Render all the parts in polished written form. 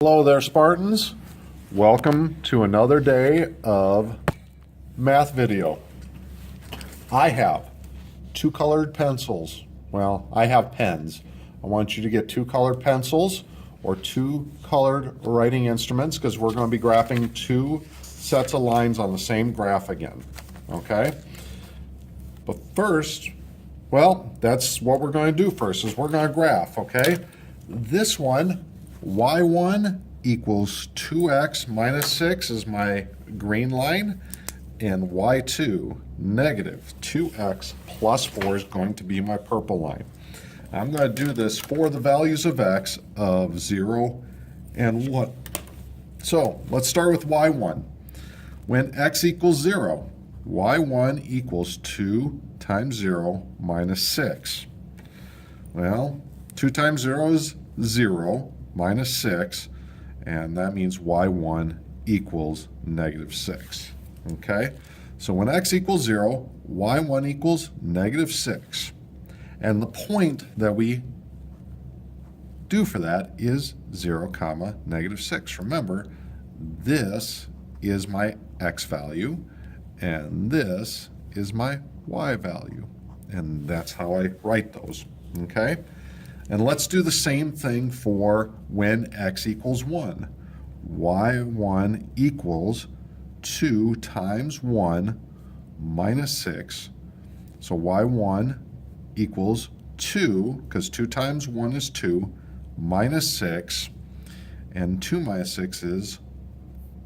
Hello there, Spartans. Welcome to another day of math video. I have two colored pencils. Well, I have pens. I want you to get two colored pencils or two colored writing instruments because we're going to be graphing two sets of lines on the same graph again. Okay? But first, well, that's what we're going to do first, is we're going to graph, okay? This one, y1 equals 2x minus 6 is my green line, and y2 negative 2x plus 4 is going to be my purple line. I'm going to do this for the values of x of 0 and 1. So let's start with y1. When x equals 0, y1 equals 2 times 0 minus 6. Well, 2 times 0 is 0 minus 6, and that means y1 equals negative 6. Okay? So when x equals 0, y1 equals negative 6. And the point that we do for that is 0 comma negative 6. Remember, this is my x value, and this is my y value. And that's how I write those. Okay? And let's do the same thing for when x equals 1. y1 equals 2 times 1 minus 6. So y1 equals 2, because 2 times 1 is 2, minus 6. And 2 minus 6 is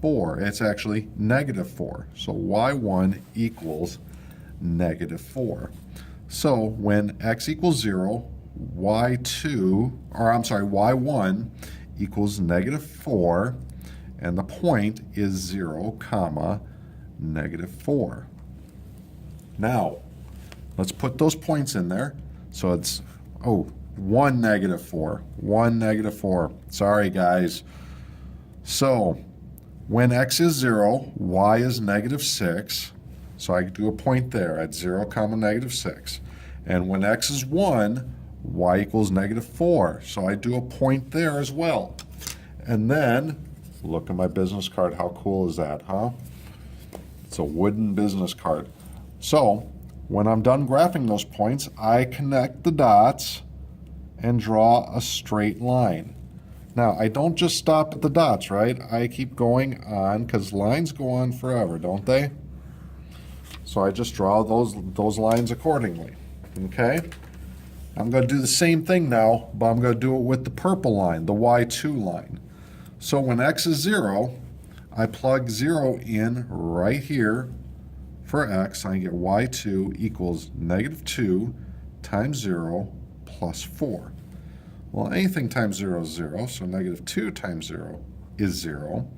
4. It's actually negative 4. So y1 equals negative 4. So when x equals 0, y1 equals negative 4, and the point is 0 comma negative 4. Now, let's put those points in there. So it's, 1 negative 4, 1 negative 4. Sorry, guys. So when x is 0, y is negative 6. So I do a point there at 0 comma negative 6. And when x is 1, y equals negative 4. So I do a point there as well. And then, look at my business card. How cool is that, huh? It's a wooden business card. So when I'm done graphing those points, I connect the dots and draw a straight line. Now, I don't just stop at the dots, right? I keep going on, because lines go on forever, don't they? So I just draw those lines accordingly, okay? I'm going to do the same thing now, but I'm going to do it with the purple line, the y2 line. So when x is 0, I plug 0 in right here for x. I get y2 equals negative 2 times 0 plus 4. Well, anything times 0 is 0, so negative 2 times 0 is 0,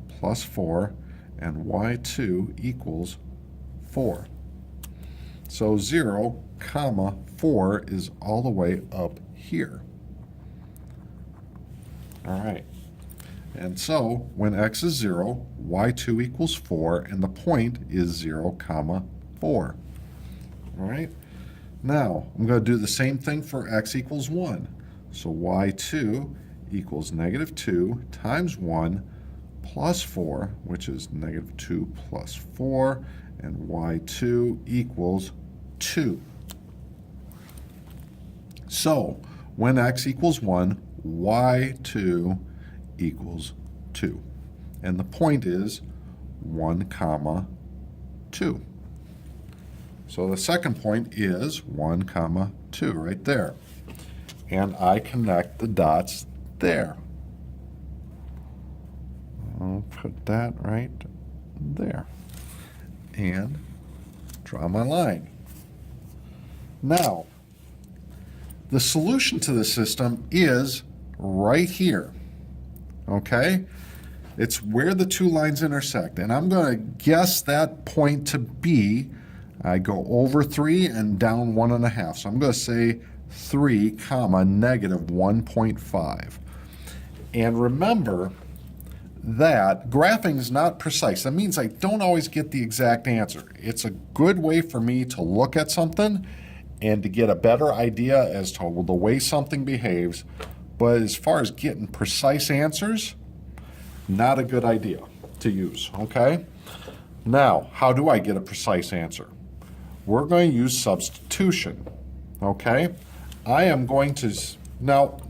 plus 4, and y2 equals 4. So 0 comma 4 is all the way up here. All right. And so when x is 0, y2 equals 4, and the point is 0 comma 4. All right. Now I'm going to do the same thing for x equals 1. So y2 equals negative 2 times 1 plus 4, which is negative 2 plus 4, and y2 equals 2. So when x equals 1, y2 equals 2. And the point is 1 comma 2. So the second point is 1 comma 2 right there. And I connect the dots there. I'll put that right there. And draw my line. Now, the solution to the system is right here, okay? It's where the two lines intersect, and I'm going to guess that point to be, I go over 3 and down 1.5, so I'm going to say 3 comma negative 1.5. And remember that graphing is not precise. That means I don't always get the exact answer. It's a good way for me to look at something and to get a better idea as to the way something behaves, But as far as getting precise answers, not a good idea to use, okay? Now, how do I get a precise answer? We're going to use substitution, okay? I am going to, now,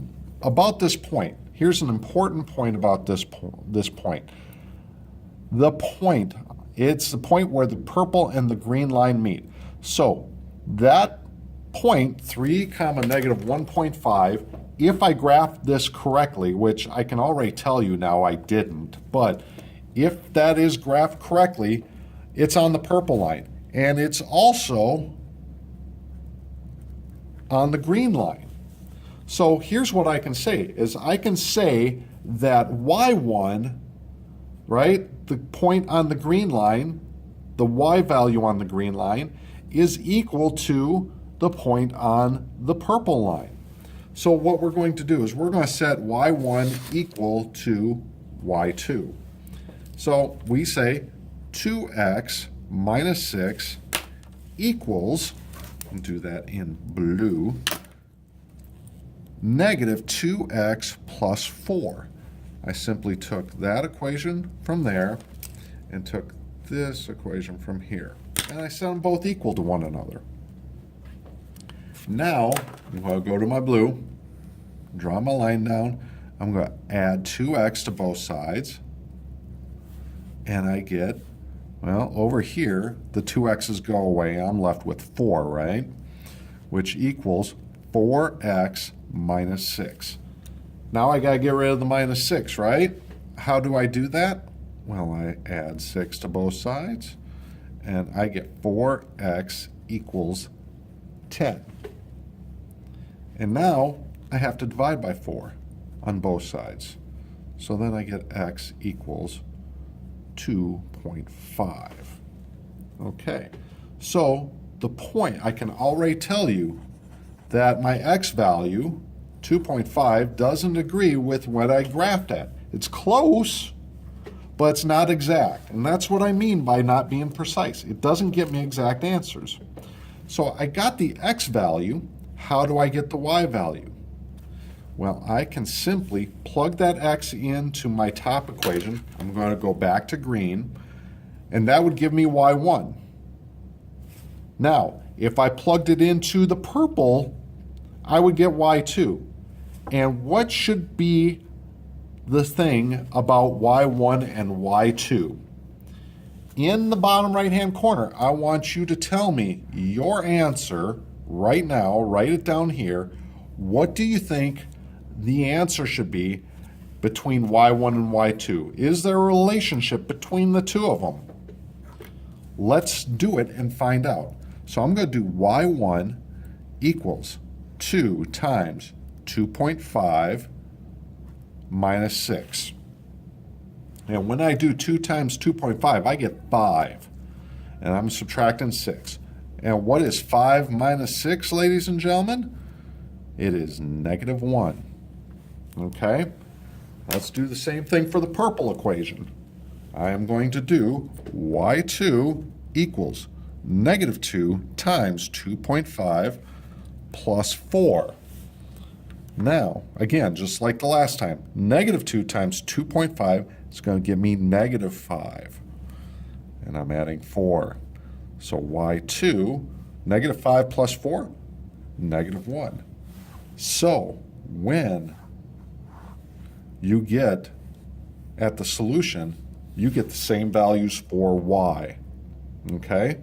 about this point, here's an important point about this point. The point, it's the point where the purple and the green line meet. So that point, 3 comma negative 1.5, if I graph this correctly, which I can already tell you now I didn't, but if that is graphed correctly, it's on the purple line. And it's also on the green line. So here's what I can say, is I can say that y1, right, the point on the green line, the y value on the green line, is equal to the point on the purple line. So what we're going to do is we're going to set y1 equal to y2. So we say 2x minus 6 equals, and do that in blue, negative 2x plus 4. I simply took that equation from there and took this equation from here. And I set them both equal to one another. Now, I'm going to go to my blue, draw my line down. I'm going to add 2x to both sides. And I get, well, over here, the 2x's go away. I'm left with 4, right? Which equals 4x minus 6. Now I got to get rid of the minus 6, right? How do I do that? Well, I add 6 to both sides, and I get 4x equals 10. And now I have to divide by 4 on both sides. So then I get x equals 2.5. Okay, so the point, I can already tell you that my x value, 2.5, doesn't agree with what I graphed at. It's close, but it's not exact. And that's what I mean by not being precise. It doesn't give me exact answers. So I got the x value. How do I get the y value? Well, I can simply plug that x into my top equation. I'm going to go back to green, and that would give me y1. Now, if I plugged it into the purple, I would get y2. And what should be the thing about y1 and y2? In the bottom right-hand corner, I want you to tell me your answer right now. Write it down here. What do you think the answer should be between y1 and y2? Is there a relationship between the two of them? Let's do it and find out. So I'm going to do y1 equals 2 times 2.5 minus 6. And when I do 2 times 2.5, I get 5. And I'm subtracting 6. And what is 5 minus 6, ladies and gentlemen? It is negative 1. Okay? Let's do the same thing for the purple equation. I am going to do y2 equals negative 2 times 2.5 plus 4. Now, again, just like the last time, negative 2 times 2.5 is going to give me negative 5. And I'm adding 4. So y2, negative 5 plus 4, negative 1. So when you get at the solution, you get the same values for y. Okay?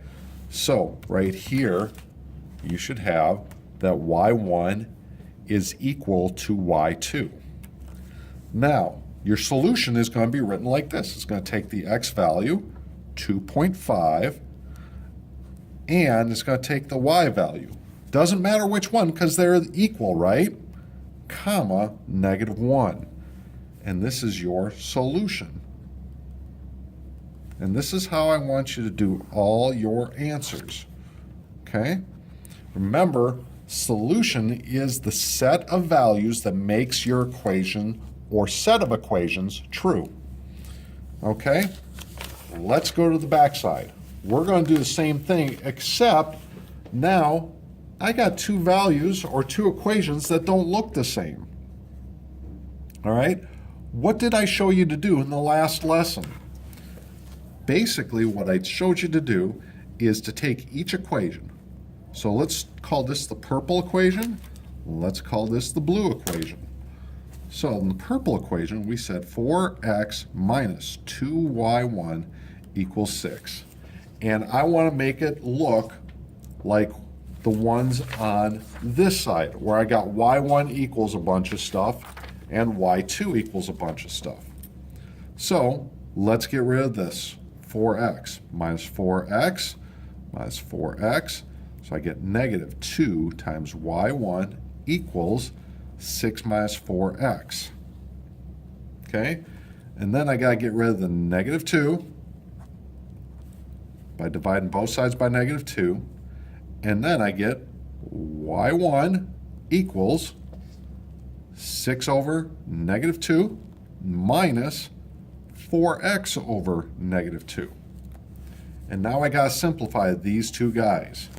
So right here, you should have that y1 is equal to y2. Now, your solution is going to be written like this. It's going to take the x value, 2.5, and it's going to take the y value. Doesn't matter which one because they're equal, right? Comma, negative 1. And this is your solution. And this is how I want you to do all your answers. Okay? Remember, solution is the set of values that makes your equation or set of equations true. Okay? Let's go to the backside. We're going to do the same thing, except now I got two values or two equations that don't look the same. All right? What did I show you to do in the last lesson? Basically, what I showed you to do is to take each equation. So let's call this the purple equation. Let's call this the blue equation. So in the purple equation, we said 4x minus 2y1 equals 6. And I want to make it look like the ones on this side, where I got y1 equals a bunch of stuff and y2 equals a bunch of stuff. So let's get rid of this. 4x minus 4x minus 4x. So I get negative 2 times y1 equals 6 minus 4x. Okay? And then I got to get rid of the negative 2 by dividing both sides by negative 2. And then I get y1 equals 6 over negative 2 minus 4x over negative 2. And now I got to simplify these two guys.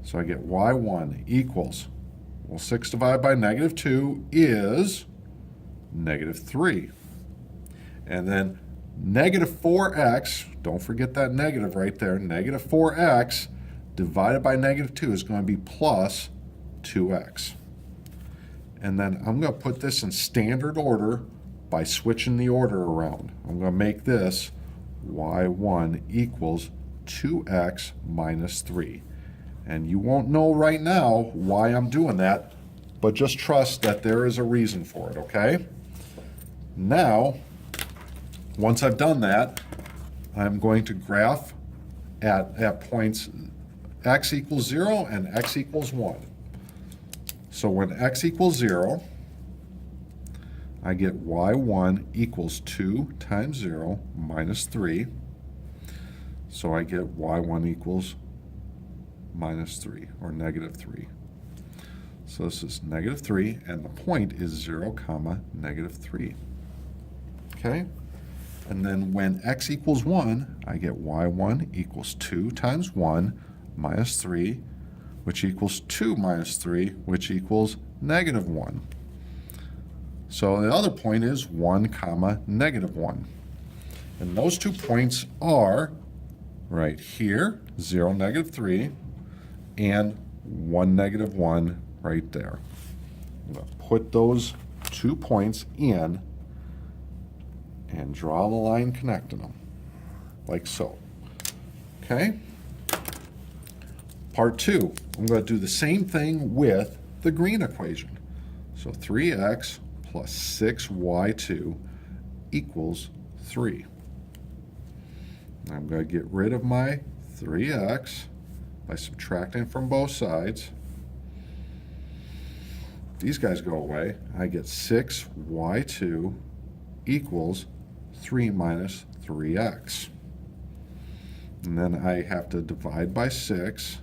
So I get y1 equals, well, 6 divided by negative 2 is negative 3. And then negative 4x, don't forget that negative right there, negative 4x divided by negative 2 is going to be plus 2x. And then I'm going to put this in standard order by switching the order around. I'm going to make this y1 equals 2x minus 3. And you won't know right now why I'm doing that, but just trust that there is a reason for it, okay? Now, once I've done that, I'm going to graph at points x equals 0 and x equals 1. So when x equals 0, I get y1 equals 2 times 0 minus 3. So I get y1 equals minus 3, or negative 3. So this is negative 3, and the point is 0, comma, negative 3. Okay? And then when x equals 1, I get y1 equals 2 times 1 minus 3, which equals 2 minus 3, which equals negative 1. So the other point is 1 comma negative 1. And those 2 points are right here, 0, negative 3, and 1, negative 1 right there. I'm going to put those 2 points in and draw the line connecting them, like so. Okay? Part 2, I'm going to do the same thing with the green equation. So 3x plus 6y2 equals 3. I'm going to get rid of my 3x by subtracting from both sides. These guys go away. I get 6y2 equals 3 minus 3x. And then I have to divide by 6,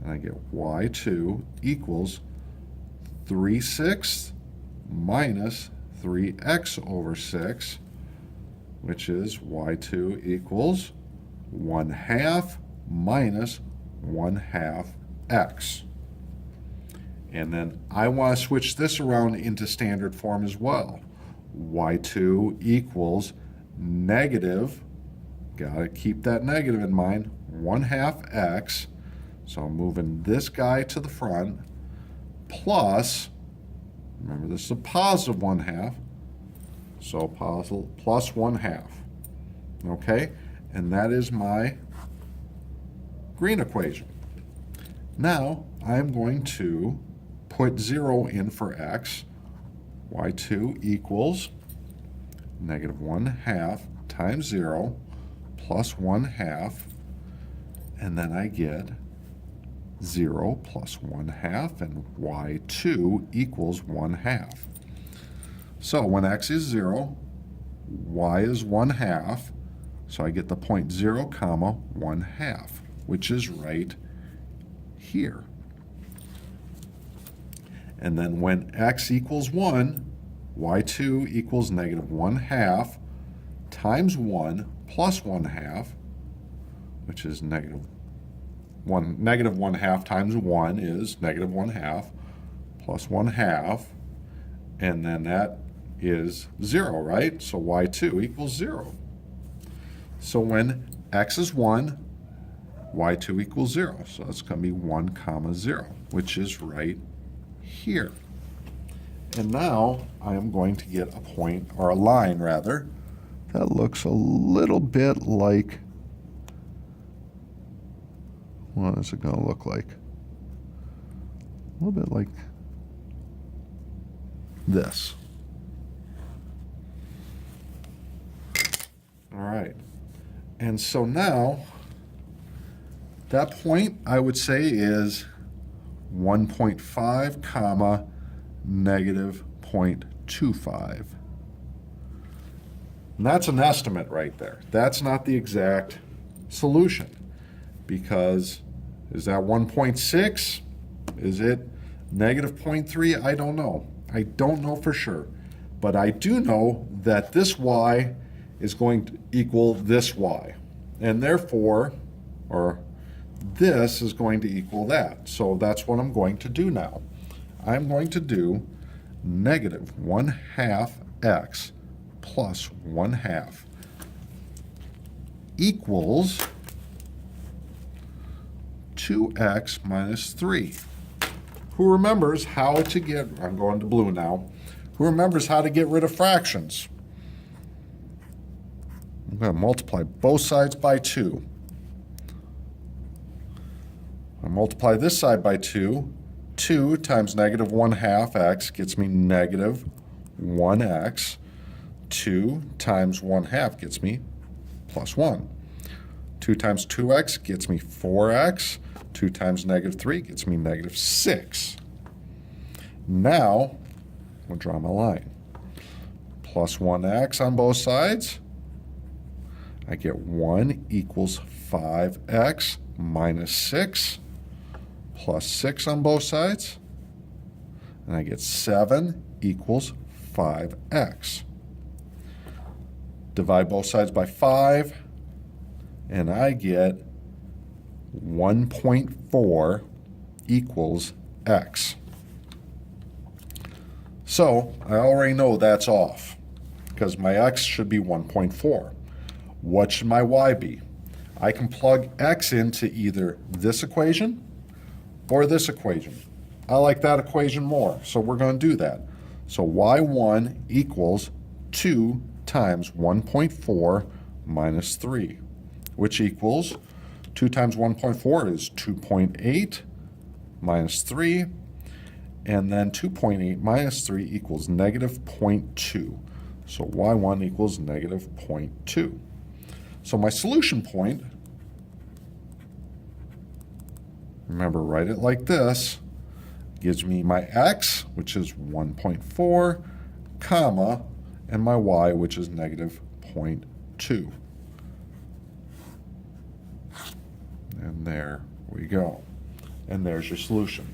and I get y2 equals 3/6 minus 3x over 6, which is y2 equals 1/2 minus 1/2 x. And then I want to switch this around into standard form as well. y2 equals negative, got to keep that negative in mind, 1/2 x. So I'm moving this guy to the front, plus, remember this is a positive 1/2, so positive plus 1/2. Okay, and that is my green equation. Now I'm going to put 0 in for x. y2 equals negative 1/2 times 0 plus 1/2, and then I get 0 plus 1/2, and y2 equals 1/2. So when x is 0, y is 1/2, so I get the point 0 comma 1/2, which is right here. And then when x equals 1, y2 equals negative 1/2 times 1 plus 1/2, which is negative 1/2 times 1 is negative 1/2 plus 1/2, and then that is 0, right? So y2 equals 0. So when x is 1, y2 equals 0. So it's going to be 1 comma 0, which is right here. And now I am going to get a point, or a line rather, that looks a little bit like, what is it going to look like? A little bit like this. All right. And so now, that point I would say is 1.5 comma negative 0.25. And that's an estimate right there. That's not the exact solution, because is that 1.6? Is it negative 0.3? I don't know. I don't know for sure. But I do know that this y is going to equal this y. And therefore, or this is going to equal that. So that's what I'm going to do now. I'm going to do negative 1/2 x plus 1/2 equals 2x minus 3. Who remembers how to get, I'm going to blue now, who remembers how to get rid of fractions? I'm going to multiply both sides by 2. I multiply this side by 2. 2 times negative 1/2 x gets me negative 1x. 2 times 1/2 gets me plus 1. 2 times 2x gets me 4x. 2 times negative 3 gets me negative 6. Now, I'll draw my line. Plus 1x on both sides. I get 1 equals 5x minus 6 plus 6 on both sides. And I get 7 equals 5x. Divide both sides by 5, and I get 1.4 equals x. So I already know that's off, because my x should be 1.4. What should my y be? I can plug x into either this equation or this equation. I like that equation more, so we're going to do that. So y1 equals 2 times 1.4 minus 3, which equals 2 times 1.4 is 2.8 minus 3, and then 2.8 minus 3 equals negative 0.2. So y1 equals negative 0.2. So my solution point, remember, write it like this, gives me my x, which is 1.4, comma, and my y, which is negative 0.2. And there we go. And there's your solution.